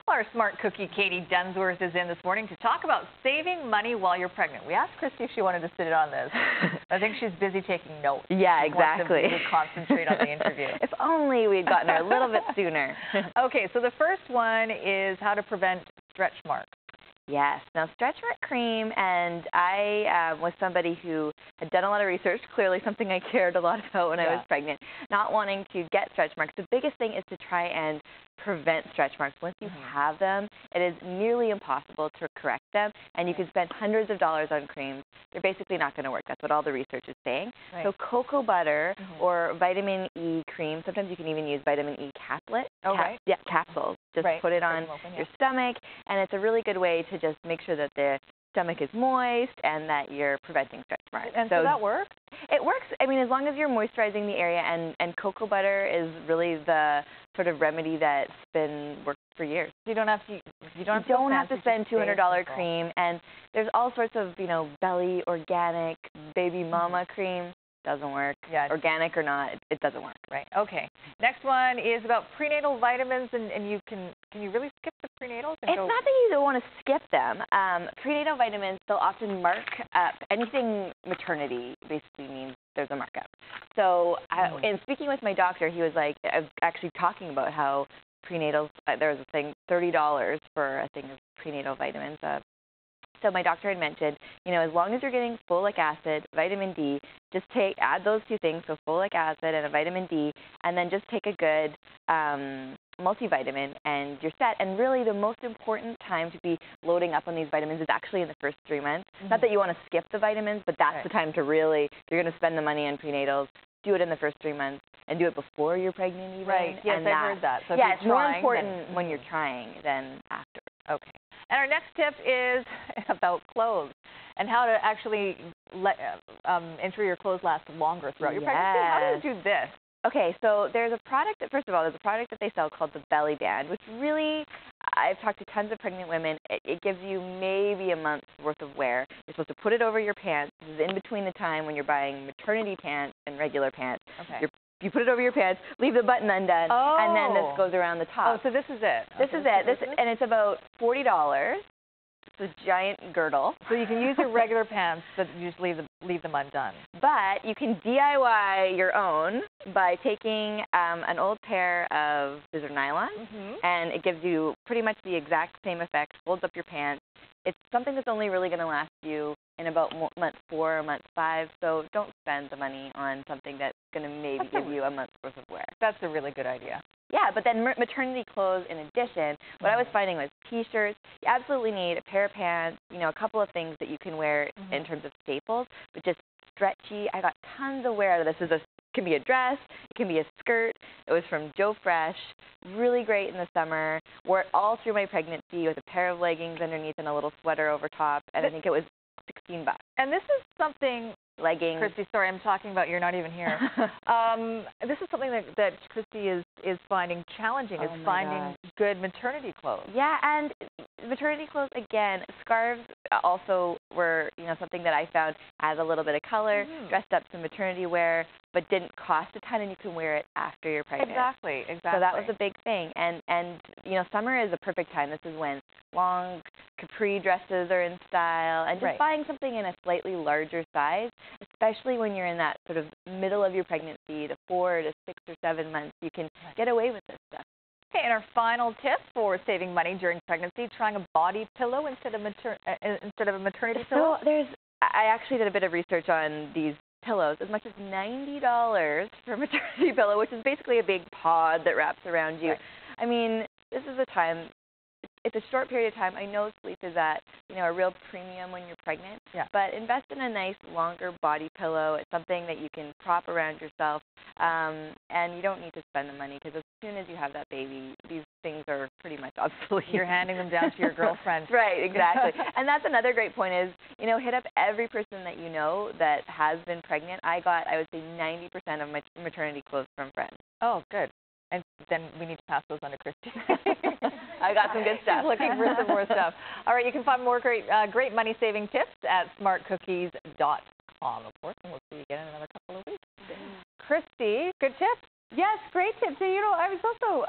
Well, our smart cookie, Katie Dunsworth, is in this morning to talk about saving money while you're pregnant. We asked Christy if she wanted to sit in on this. I think she's busy taking notes. Yeah, exactly. Wants to really concentrate on the interview. If only we'd gotten her a little bit sooner. Okay, so the first one is how to prevent stretch marks. Yes. Now, stretch mark cream, and I was somebody who had done a lot of research, clearly something I cared a lot about when I was pregnant, not wanting to get stretch marks. The biggest thing is to try and prevent stretch marks. Once you have them, it is nearly impossible to correct them, and you can spend hundreds of dollars on creams. They're basically not going to work. That's what all the research is saying. So cocoa butter or vitamin E cream, sometimes you can even use vitamin E capsule. Yeah, capsules. Just put it on your stomach, and it's a really good way to just make sure that the stomach is moist and that you're preventing stretch marks. And so that works? It works. I mean, as long as you're moisturizing the area, and cocoa butter is really the sort of remedy that's been worked for years. You don't have to. You don't have to spend $200 cream, and there's all sorts of Belly organic baby mama cream. Doesn't work. Yeah. Organic or not, it doesn't work. Right. Okay. Next one is about prenatal vitamins, and can you really skip the prenatals? It's not that you don't want to skip them. Prenatal vitamins, they'll often mark up. Anything maternity basically means there's a markup. So in speaking with my doctor, he was like, I was actually talking about how prenatals, there was a thing, $30 for a thing of prenatal vitamins. So my doctor had mentioned, as long as you're getting folic acid, vitamin D, just add those two things, so folic acid and a vitamin D, and then just take a good multivitamin, and you're set. And really, the most important time to be loading up on these vitamins is actually in the first 3 months. Not that you want to skip the vitamins, but that's the time to really, if you're going to spend the money on prenatals, do it in the first 3 months, and do it before you're pregnant even. Right, yes, I've heard that. So yeah, it's more important when you're trying than after. Okay. And our next tip is about clothes and how to actually ensure your clothes last longer throughout your pregnancy. How do you do this? Okay, so there's a product first of all, there's a product that they sell called the Belly Band, which really, I've talked to tons of pregnant women. It gives you maybe a month's worth of wear. You're supposed to put it over your pants. This is in between the time when you're buying maternity pants and regular pants. Okay. You put it over your pants, leave the button undone, and then this goes around the top. Oh, so this is it. This is it. And it's about $40. It's a giant girdle. So you can use your regular pants, but you just leave them undone. But you can DIY your own by taking an old pair of scissor nylon, and it gives you pretty much the exact same effect, folds up your pants. It's something that's only really going to last you in about month 4 or month 5, so don't spend the money on something that's going to maybe give you a month's worth of wear. That's a really good idea. Yeah, but then maternity clothes in addition, what I was finding was T-shirts. You absolutely need a pair of pants, a couple of things that you can wear in terms of staples, but just stretchy. I got tons of wear out of this. It can be a dress, it can be a skirt. It was from Joe Fresh, really great in the summer. Wore it all through my pregnancy with a pair of leggings underneath and a little sweater over top, and I think it was $16. And this is something, leggings. Christy, sorry, I'm talking about, you're not even here. This is something that Christy is finding challenging, is finding good maternity clothes. Yeah, and maternity clothes, again, scarves also were, something that I found had a little bit of color, dressed up some maternity wear, but didn't cost a ton, and you can wear it after you're pregnant. Exactly. So that was a big thing. And summer is a perfect time. This is when long capri dresses are in style, and just buying something in a slightly larger size, especially when you're in that sort of middle of your pregnancy, the 4 to 6 or 7 months, you can get away with this stuff. Okay, and our final tip for saving money during pregnancy, trying a body pillow instead of a maternity pillow. So I actually did a bit of research on these pillows, as much as $90 for a maternity pillow, which is basically a big pod that wraps around you. I mean, this is a time, it's a short period of time. I know sleep is at, a real premium when you're pregnant, but invest in a nice, longer body pillow. It's something that you can prop around yourself, and you don't need to spend the money, because as soon as you have that baby, these things are pretty much obsolete. You're handing them down to your girlfriend. Right, exactly. And that's another great point is, hit up every person that you know that has been pregnant. I would say 90% of my maternity clothes from friends. Oh, good. And then we need to pass those on to Christy. I got some good stuff. She's looking for some more stuff. All right, you can find more great money-saving tips at smartcookies.com, of course, and we'll see you again in another couple of weeks. Christy, good tips. Yes, great tips. And I was also